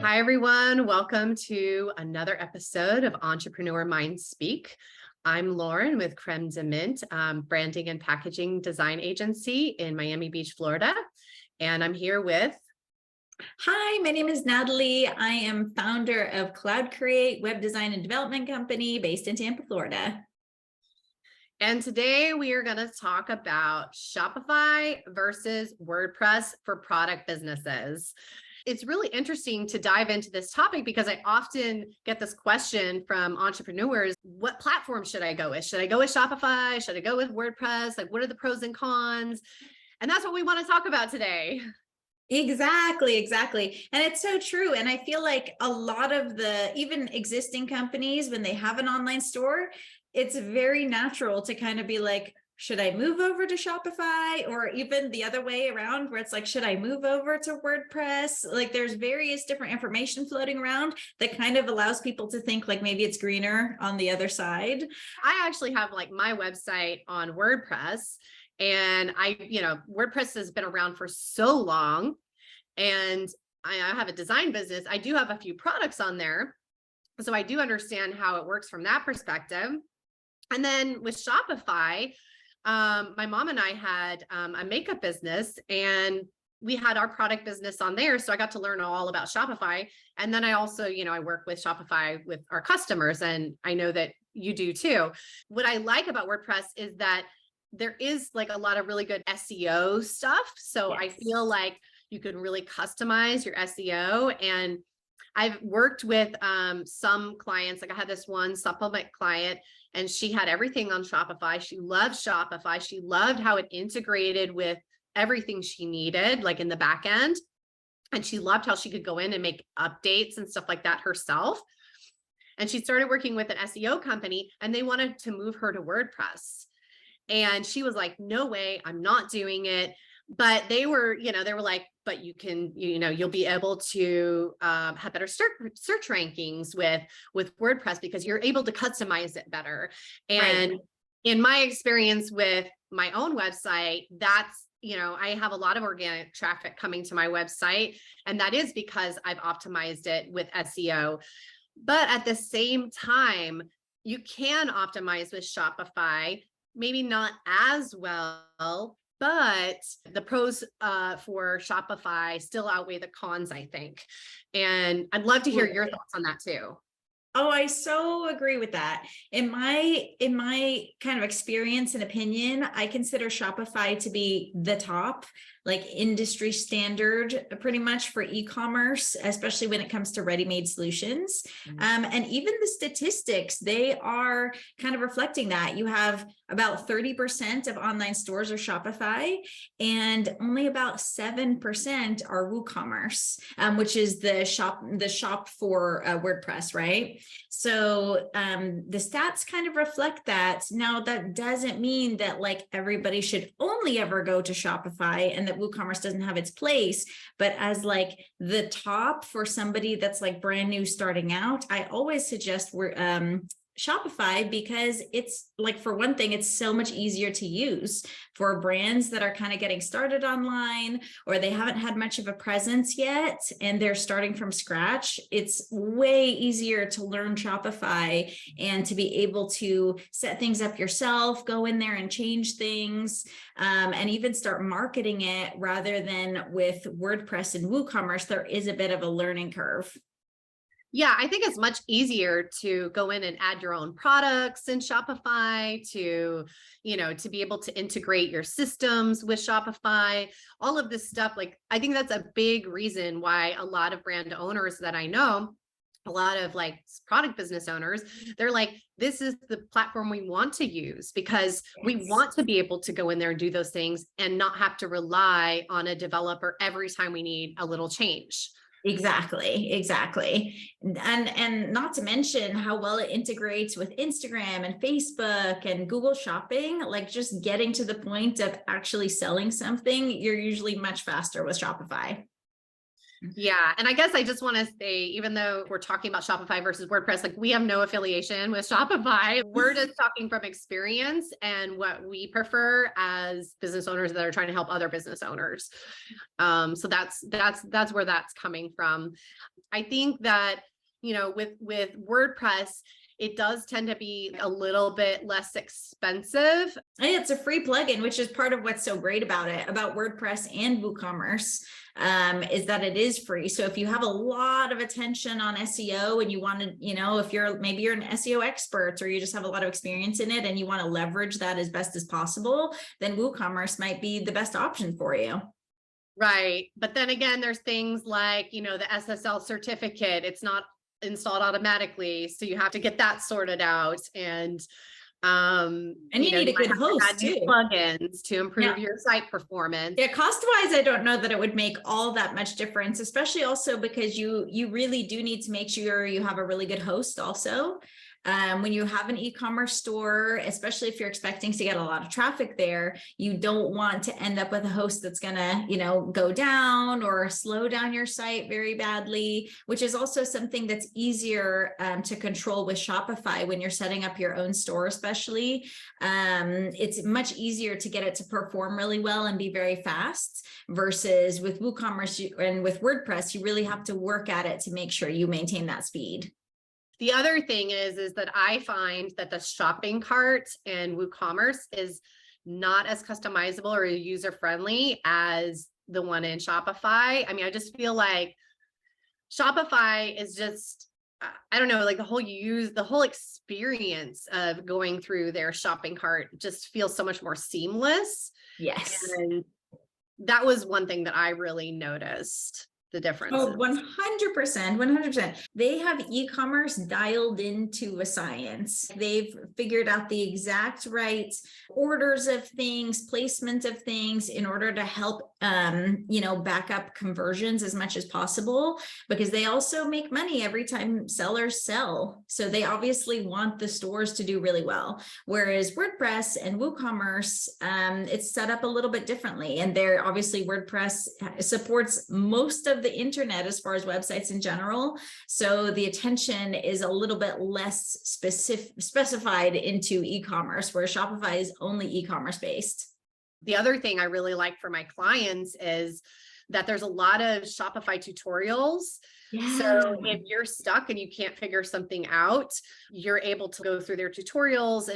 Hi, everyone. Welcome to another episode of Entrepreneur Mind Speak. I'm Lauren with Creme de Mint, branding and packaging design agency in Miami Beach, Florida. And I'm here with... Hi, my name is Natalie. I am founder of Cloud Create, web design and development company based in Tampa, Florida. And today we are going to talk about Shopify versus WordPress for product businesses. It's really interesting to dive into this topic because I often get this question from entrepreneurs: what platform should I go with? Should I go with Shopify? Should I go with WordPress? Like, what are the pros and cons? And that's what we want to talk about today. Exactly. And it's so true. And I feel like a lot of the even existing companies, when they have an online store, it's very natural to kind of be like, should I move over to Shopify? Or even the other way around, where it's like, should I move over to WordPress? Like, there's various different information floating around that kind of allows people to think like maybe it's greener on the other side. I actually have like my website on WordPress, and WordPress has been around for so long, and I have a design business. I do have a few products on there, so I do understand how it works from that perspective. And then with Shopify, my mom and I had a makeup business, and we had our product business on there. So I got to learn all about Shopify. And then I also, I work with Shopify with our customers, and I know that you do too. What I like about WordPress is that there is like a lot of really good SEO stuff. So yes. I feel like you can really customize your SEO. And I've worked with some clients. Like I had this one supplement client, and she had everything on Shopify. She loved Shopify. She loved how it integrated with everything she needed, like in the back end. And she loved how she could go in and make updates and stuff like that herself. And she started working with an SEO company, and they wanted to move her to WordPress. And she was like, no way, I'm not doing it. But they were like, but you can, you'll be able to have better search rankings with WordPress because you're able to customize it better. And right. In my experience with my own website, that's, I have a lot of organic traffic coming to my website, and that is because I've optimized it with SEO. But at the same time, you can optimize with Shopify, maybe not as well, but the pros for Shopify still outweigh the cons, I think. And I'd love to hear your thoughts on that too. Oh, I so agree with that. In my kind of experience and opinion, I consider Shopify to be the top, like industry standard, pretty much for e-commerce, especially when it comes to ready-made solutions. Mm-hmm. And even the statistics, they are kind of reflecting that. You have about 30% of online stores are Shopify, and only about 7% are WooCommerce, which is the shop for WordPress, right? So the stats kind of reflect that. Now, that doesn't mean that like everybody should only ever go to Shopify and that WooCommerce doesn't have its place, but as like the top for somebody that's like brand new starting out, I always suggest Shopify, because it's like, for one thing, it's so much easier to use for brands that are kind of getting started online, or they haven't had much of a presence yet and they're starting from scratch. It's way easier to learn Shopify and to be able to set things up yourself, go in there and change things, and even start marketing it, rather than with WordPress and WooCommerce. There is a bit of a learning curve. Yeah, I think it's much easier to go in and add your own products in Shopify, to be able to integrate your systems with Shopify, all of this stuff. Like, I think that's a big reason why a lot of brand owners that I know, a lot of like product business owners, they're like, this is the platform we want to use, because we want to be able to go in there and do those things and not have to rely on a developer every time we need a little change. Exactly. And not to mention how well it integrates with Instagram and Facebook and Google Shopping. Like, just getting to the point of actually selling something, you're usually much faster with Shopify. Yeah. And I guess I just want to say, even though we're talking about Shopify versus WordPress, like we have no affiliation with Shopify. We're just talking from experience and what we prefer as business owners that are trying to help other business owners. So that's where that's coming from. I think that, with WordPress, it does tend to be a little bit less expensive. And it's a free plugin, which is part of what's so great about it, about WordPress and WooCommerce, is that it is free. So if you have a lot of attention on SEO and you want to, if maybe you're an SEO expert or you just have a lot of experience in it and you want to leverage that as best as possible, then WooCommerce might be the best option for you. Right. But then again, there's things like, the SSL certificate. It's not installed automatically. So you have to get that sorted out. And you need a good host too. Plugins to improve your site performance. Yeah, cost-wise, I don't know that it would make all that much difference, especially also because you really do need to make sure you have a really good host also. When you have an e-commerce store, especially if you're expecting to get a lot of traffic there, you don't want to end up with a host that's gonna, go down or slow down your site very badly, which is also something that's easier to control with Shopify when you're setting up your own store, especially. It's much easier to get it to perform really well and be very fast versus with WooCommerce and with WordPress, you really have to work at it to make sure you maintain that speed. The other thing is that I find that the shopping cart in WooCommerce is not as customizable or user-friendly as the one in Shopify. I mean, I just feel like Shopify is just, I don't know, like the whole experience of going through their shopping cart just feels so much more seamless. Yes. And that was one thing that I really noticed. The difference. Oh, 100%. They have e-commerce dialed into a science. They've figured out the exact right orders of things, placement of things in order to help, back up conversions as much as possible, because they also make money every time sellers sell. So they obviously want the stores to do really well. Whereas WordPress and WooCommerce, it's set up a little bit differently. And they're obviously WordPress supports most of the internet as far as websites in general. So the attention is a little bit less specified into e-commerce, where Shopify is only e-commerce based. The other thing I really like for my clients is that there's a lot of Shopify tutorials. Yeah. So if you're stuck and you can't figure something out, you're able to go through their tutorials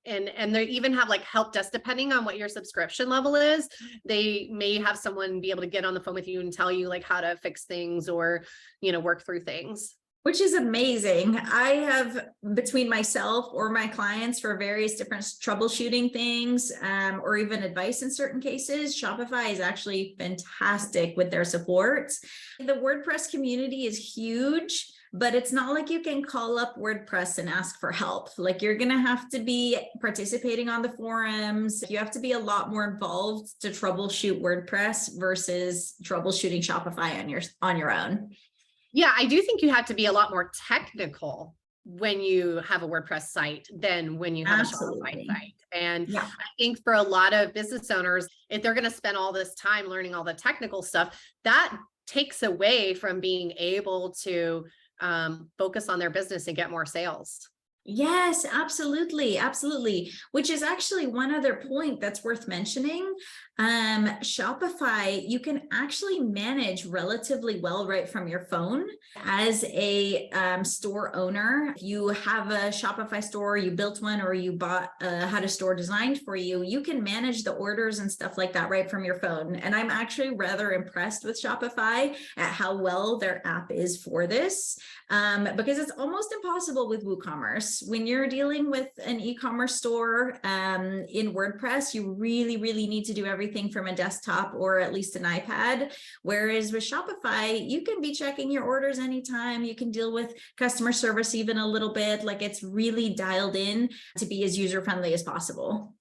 and they even have like help desk, depending on what your subscription level is. They may have someone be able to get on the phone with you and tell you like how to fix things or, work through things. Which is amazing. I have, between myself or my clients for various different troubleshooting things, or even advice in certain cases, Shopify is actually fantastic with their support. The WordPress community is huge, but it's not like you can call up WordPress and ask for help. Like, you're going to have to be participating on the forums. You have to be a lot more involved to troubleshoot WordPress versus troubleshooting Shopify on your own. Yeah, I do think you have to be a lot more technical when you have a WordPress site than when you have a Shopify site. And I think for a lot of business owners, if they're going to spend all this time learning all the technical stuff, that takes away from being able to focus on their business and get more sales. Yes, absolutely. Which is actually one other point that's worth mentioning. Shopify, you can actually manage relatively well right from your phone as a store owner. If you have a Shopify store, you built one, or you had a store designed for you, you can manage the orders and stuff like that right from your phone. And I'm actually rather impressed with Shopify at how well their app is for this, because it's almost impossible with WooCommerce. When you're dealing with an e-commerce store in WordPress, you really need to do everything from a desktop or at least an iPad. Whereas with Shopify, you can be checking your orders anytime. You can deal with customer service even a little bit. Like, it's really dialed in to be as user-friendly as possible.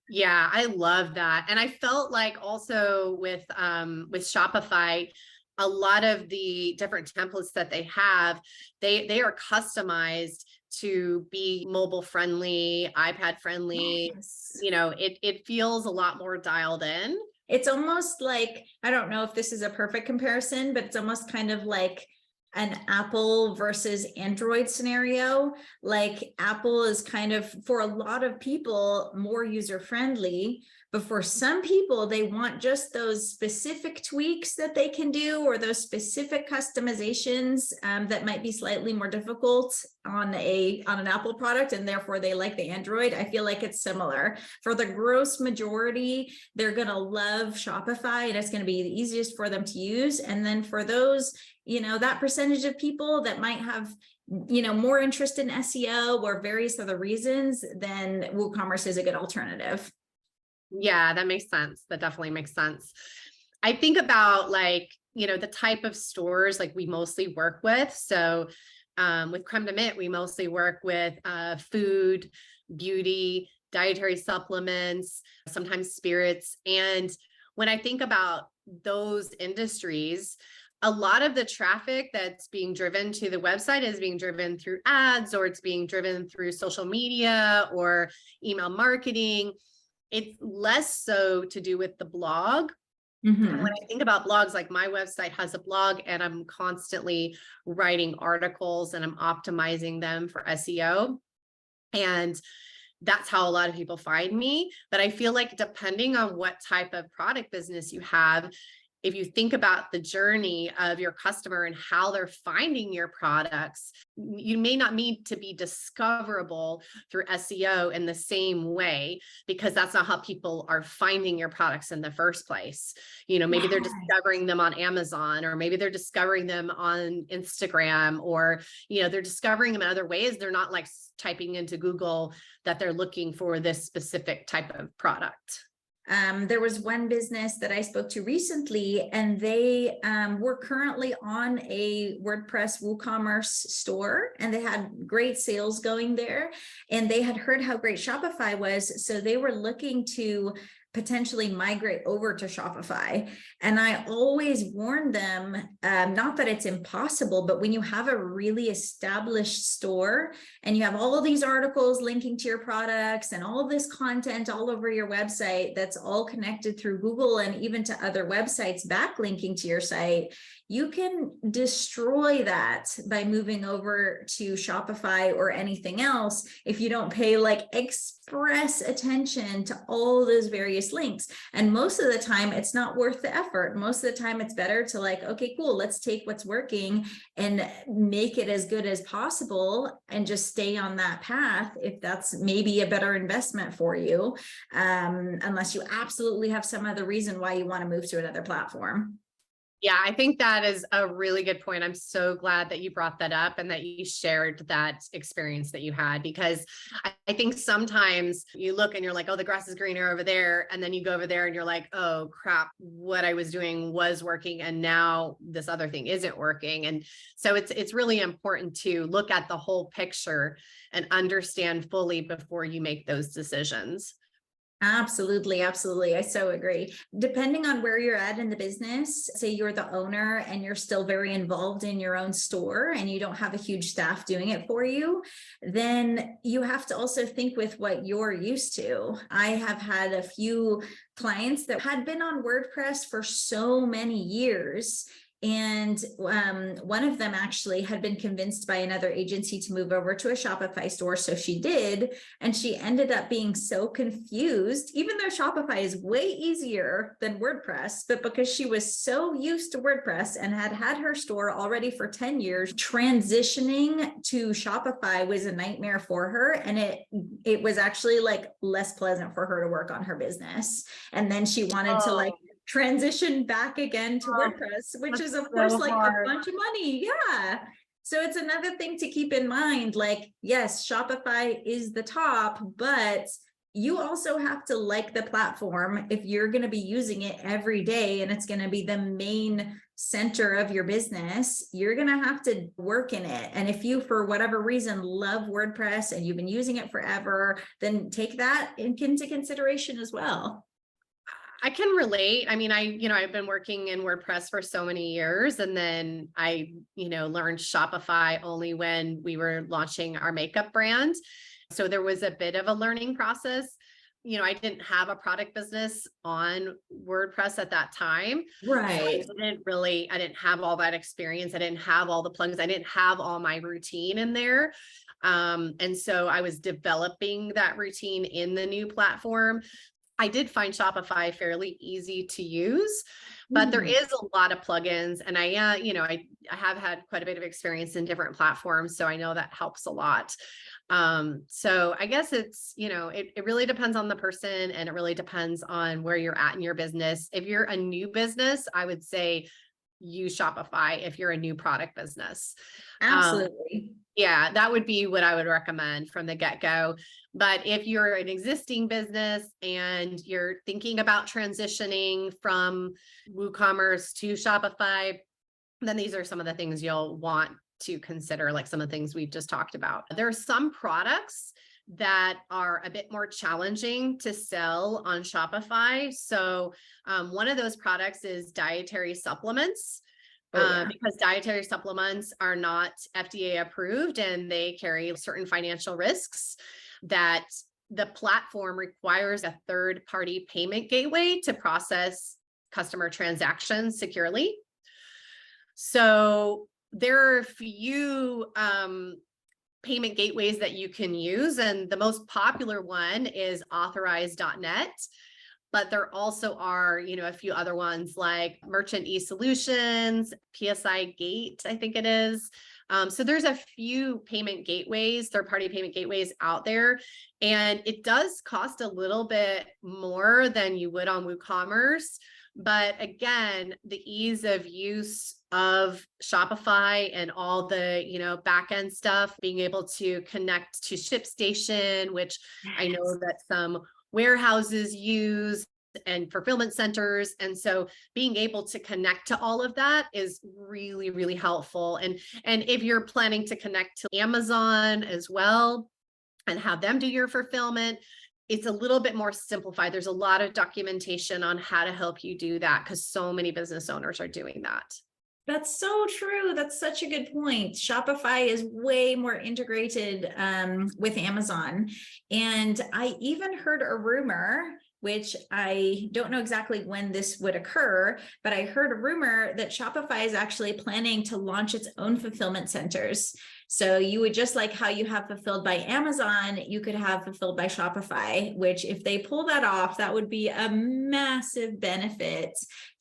Yeah, I love that. And I felt like also with Shopify, a lot of the different templates that they have, they are customized to be mobile friendly, iPad friendly. Yes. It feels a lot more dialed in. It's almost like, I don't know if this is a perfect comparison, but it's almost kind of like an Apple versus Android scenario. Like Apple is kind of, for a lot of people, more user-friendly, but for some people, they want just those specific tweaks that they can do, or those specific customizations that might be slightly more difficult on an Apple product, and therefore they like the Android. I feel like it's similar. For the gross majority, they're gonna love Shopify, and it's gonna be the easiest for them to use. And then for those, that percentage of people that might have more interest in SEO or various other reasons, then WooCommerce is a good alternative. Yeah, that makes sense. That definitely makes sense. I think about the type of stores like we mostly work with. So with Creme de Mint, we mostly work with food, beauty, dietary supplements, sometimes spirits. And when I think about those industries, a lot of the traffic that's being driven to the website is being driven through ads, or it's being driven through social media or email marketing. It's less so to do with the blog. Mm-hmm. And when I think about blogs, like my website has a blog, and I'm constantly writing articles and I'm optimizing them for SEO. And that's how a lot of people find me. But I feel like depending on what type of product business you have, if you think about the journey of your customer and how they're finding your products, you may not need to be discoverable through SEO in the same way, because that's not how people are finding your products in the first place. Maybe they're discovering them on Amazon, or maybe they're discovering them on Instagram, or, they're discovering them in other ways. They're not like typing into Google that they're looking for this specific type of product. There was one business that I spoke to recently, and they were currently on a WordPress WooCommerce store, and they had great sales going there, and they had heard how great Shopify was. So they were looking to potentially migrate over to Shopify. And I always warn them, not that it's impossible, but when you have a really established store and you have all of these articles linking to your products and all this content all over your website that's all connected through Google and even to other websites backlinking to your site, you can destroy that by moving over to Shopify or anything else if you don't pay express attention to all those various links. And most of the time, it's not worth the effort. Most of the time, it's better to okay, cool, let's take what's working and make it as good as possible and just stay on that path if that's maybe a better investment for you, unless you absolutely have some other reason why you want to move to another platform. Yeah, I think that is a really good point. I'm so glad that you brought that up and that you shared that experience that you had, because I think sometimes you look and you're like, oh, the grass is greener over there. And then you go over there and you're like, oh crap, what I was doing was working, and now this other thing isn't working. And so it's really important to look at the whole picture and understand fully before you make those decisions. Absolutely. Absolutely. I so agree. Depending on where you're at in the business, say you're the owner and you're still very involved in your own store and you don't have a huge staff doing it for you, then you have to also think with what you're used to. I have had a few clients that had been on WordPress for so many years. And one of them actually had been convinced by another agency to move over to a Shopify store. So she did. And she ended up being so confused, even though Shopify is way easier than WordPress, but because she was so used to WordPress and had had her store already for 10 years, transitioning to Shopify was a nightmare for her. And it was actually less pleasant for her to work on her business. And then she wanted to transition back again to WordPress, which is of course a bunch of money. Yeah. So it's another thing to keep in mind. Yes, Shopify is the top, but you also have to like the platform if you're going to be using it every day and it's going to be the main center of your business. You're going to have to work in it. And if you, for whatever reason, love WordPress and you've been using it forever, then take that into consideration as well. I can relate. I mean, I've been working in WordPress for so many years, and then I, learned Shopify only when we were launching our makeup brand. So there was a bit of a learning process, I didn't have a product business on WordPress at that time. Right. So I didn't have all that experience. I didn't have all the plugins. I didn't have all my routine in there. And so I was developing that routine in the new platform. I did find Shopify fairly easy to use, but there is a lot of plugins, and I have had quite a bit of experience in different platforms, so I know that helps a lot. So I guess it's, it really depends on the person, and it really depends on where you're at in your business. If you're a new business, I would say use Shopify if you're a new product business. Absolutely. Yeah, that would be what I would recommend from the get-go. But if you're an existing business and you're thinking about transitioning from WooCommerce to Shopify, then these are some of the things you'll want to consider, like some of the things we've just talked about. There are some products that are a bit more challenging to sell on Shopify. So one of those products is dietary supplements. Because dietary supplements are not FDA approved and they carry certain financial risks, that the platform requires a third-party payment gateway to process customer transactions securely. So there are a few payment gateways that you can use, and the most popular one is authorize.net. But there also are, a few other ones like Merchant eSolutions, PSI Gate, I think it is. So there's a few payment gateways, third-party payment gateways out there, and it does cost a little bit more than you would on WooCommerce. But again, the ease of use of Shopify and all the, back-end stuff, being able to connect to ShipStation, which I know that some warehouses use, and fulfillment centers. And so being able to connect to all of that is really, really helpful. And if you're planning to connect to Amazon as well and have them do your fulfillment, it's a little bit more simplified. There's a lot of documentation on how to help you do that, because so many business owners are doing that. That's so true. That's such a good point. Shopify is way more integrated with Amazon. And I even heard a rumor, which I don't know exactly when this would occur, but I heard a rumor that Shopify is actually planning to launch its own fulfillment centers. So you would, just like how you have fulfilled by Amazon, you could have fulfilled by Shopify, which if they pull that off, that would be a massive benefit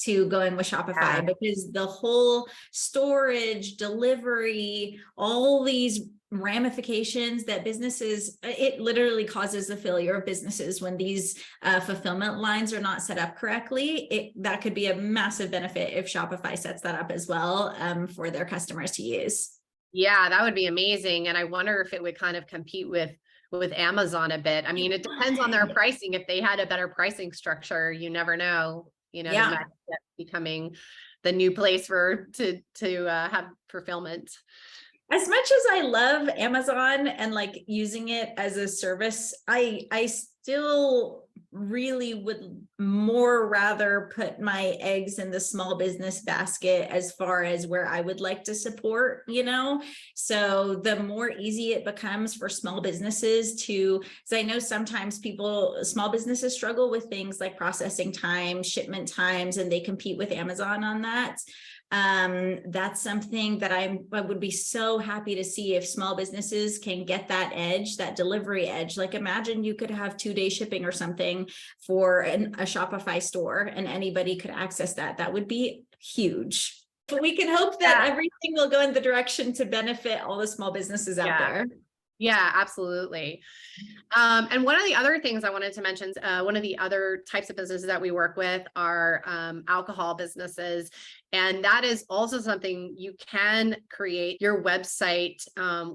to going with Shopify, because the whole storage, delivery, all these ramifications that businesses, it literally causes the failure of businesses when these fulfillment lines are not set up correctly. That could be a massive benefit if Shopify sets that up as well for their customers to use. Yeah, that would be amazing. And I wonder if it would kind of compete with Amazon a bit. I mean, it depends on their pricing. If they had a better pricing structure, you never know, they might end up becoming the new place to have fulfillment. As much as I love Amazon and like using it as a service, I still really would more rather put my eggs in the small business basket as far as where I would like to support, so the more easy it becomes for small businesses because I know sometimes small businesses struggle with things like processing time, shipment times, and they compete with Amazon on that. That's something that I would be so happy to see if small businesses can get that edge, that delivery edge. Like imagine you could have 2-day shipping or something for a Shopify store and anybody could access that. That would be huge. But we can hope that everything will go in the direction to benefit all the small businesses out there. Yeah, absolutely. And one of the other things I wanted to mention, one of the other types of businesses that we work with are alcohol businesses. And that is also something you can create your website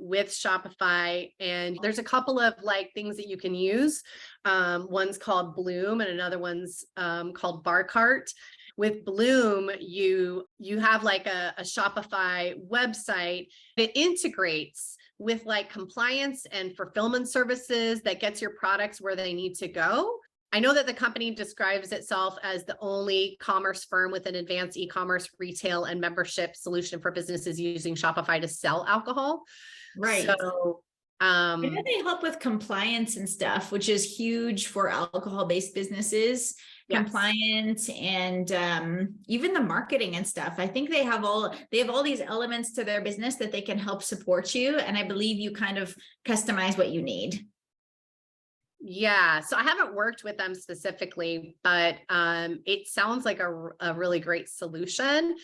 with Shopify. And there's a couple of things that you can use. One's called Bloom and another one's called Bar Cart. With Bloom, you have a Shopify website that integrates with compliance and fulfillment services that gets your products where they need to go. I know that the company describes itself as the only commerce firm with an advanced e-commerce retail and membership solution for businesses using Shopify to sell alcohol. Right. So I know they help with compliance and stuff, which is huge for alcohol-based businesses. Yes. Compliance and even the marketing and stuff. I think they have all these elements to their business that they can help support you. And I believe you kind of customize what you need. Yeah, so I haven't worked with them specifically, but it sounds like a really great solution.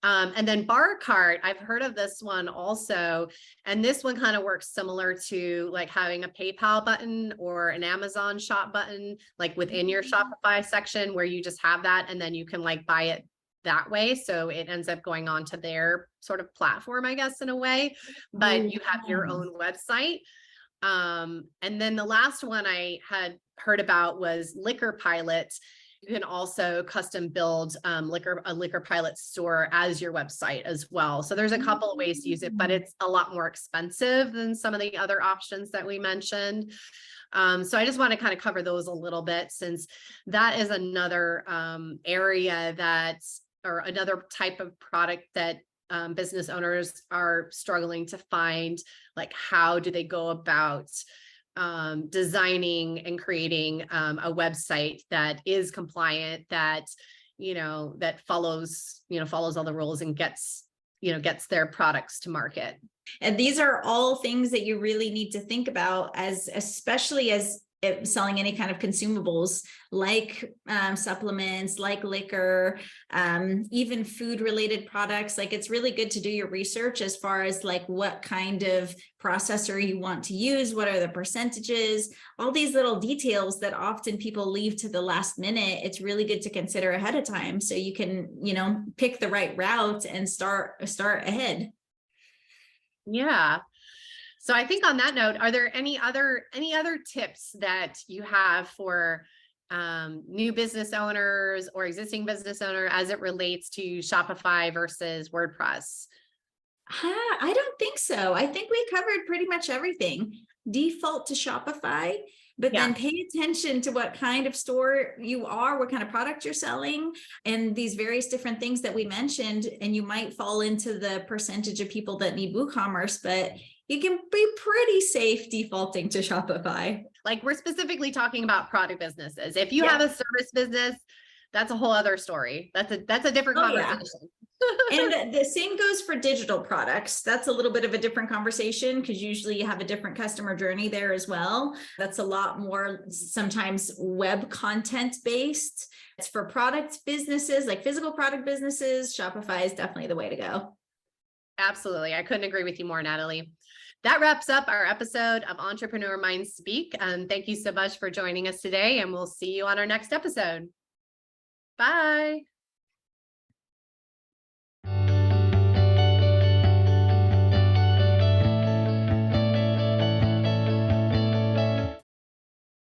And then Bar Cart, I've heard of this one also, and this one kind of works similar to like having a PayPal button or an Amazon shop button, like within your Shopify section where you just have that and then you can like buy it that way. So it ends up going on to their sort of platform, I guess, in a way, but you have your own website. And then the last one I had heard about was Liquor Pilot. You can also custom build a Liquor Pilot store as your website as well. So there's a couple of ways to use it, but it's a lot more expensive than some of the other options that we mentioned. So I just want to kind of cover those a little bit, since that is another area or another type of product that business owners are struggling to find, like how do they go about designing and creating a website that is compliant, that that follows all the rules and gets their products to market. And these are all things that you really need to think about, especially as selling any kind of consumables like supplements, like liquor, even food related products. Like it's really good to do your research as far as like what kind of processor you want to use, what are the percentages, all these little details that often people leave to the last minute. It's really good to consider ahead of time so you can, pick the right route and start ahead. Yeah. So I think on that note, are there any other tips that you have for new business owners or existing business owner as it relates to Shopify versus WordPress? I don't think so. I think we covered pretty much everything. Default to Shopify, but then pay attention to what kind of store you are, what kind of product you're selling, and these various different things that we mentioned. And you might fall into the percentage of people that need WooCommerce, but you can be pretty safe defaulting to Shopify. Like we're specifically talking about product businesses. If you have a service business, that's a whole other story. That's a different conversation. And the same goes for digital products. That's a little bit of a different conversation because usually you have a different customer journey there as well. That's a lot more sometimes web content based. It's for product businesses, like physical product businesses. Shopify is definitely the way to go. Absolutely. I couldn't agree with you more, Natalie. That wraps up our episode of Entrepreneur Minds Speak. Thank you so much for joining us today, and we'll see you on our next episode. Bye.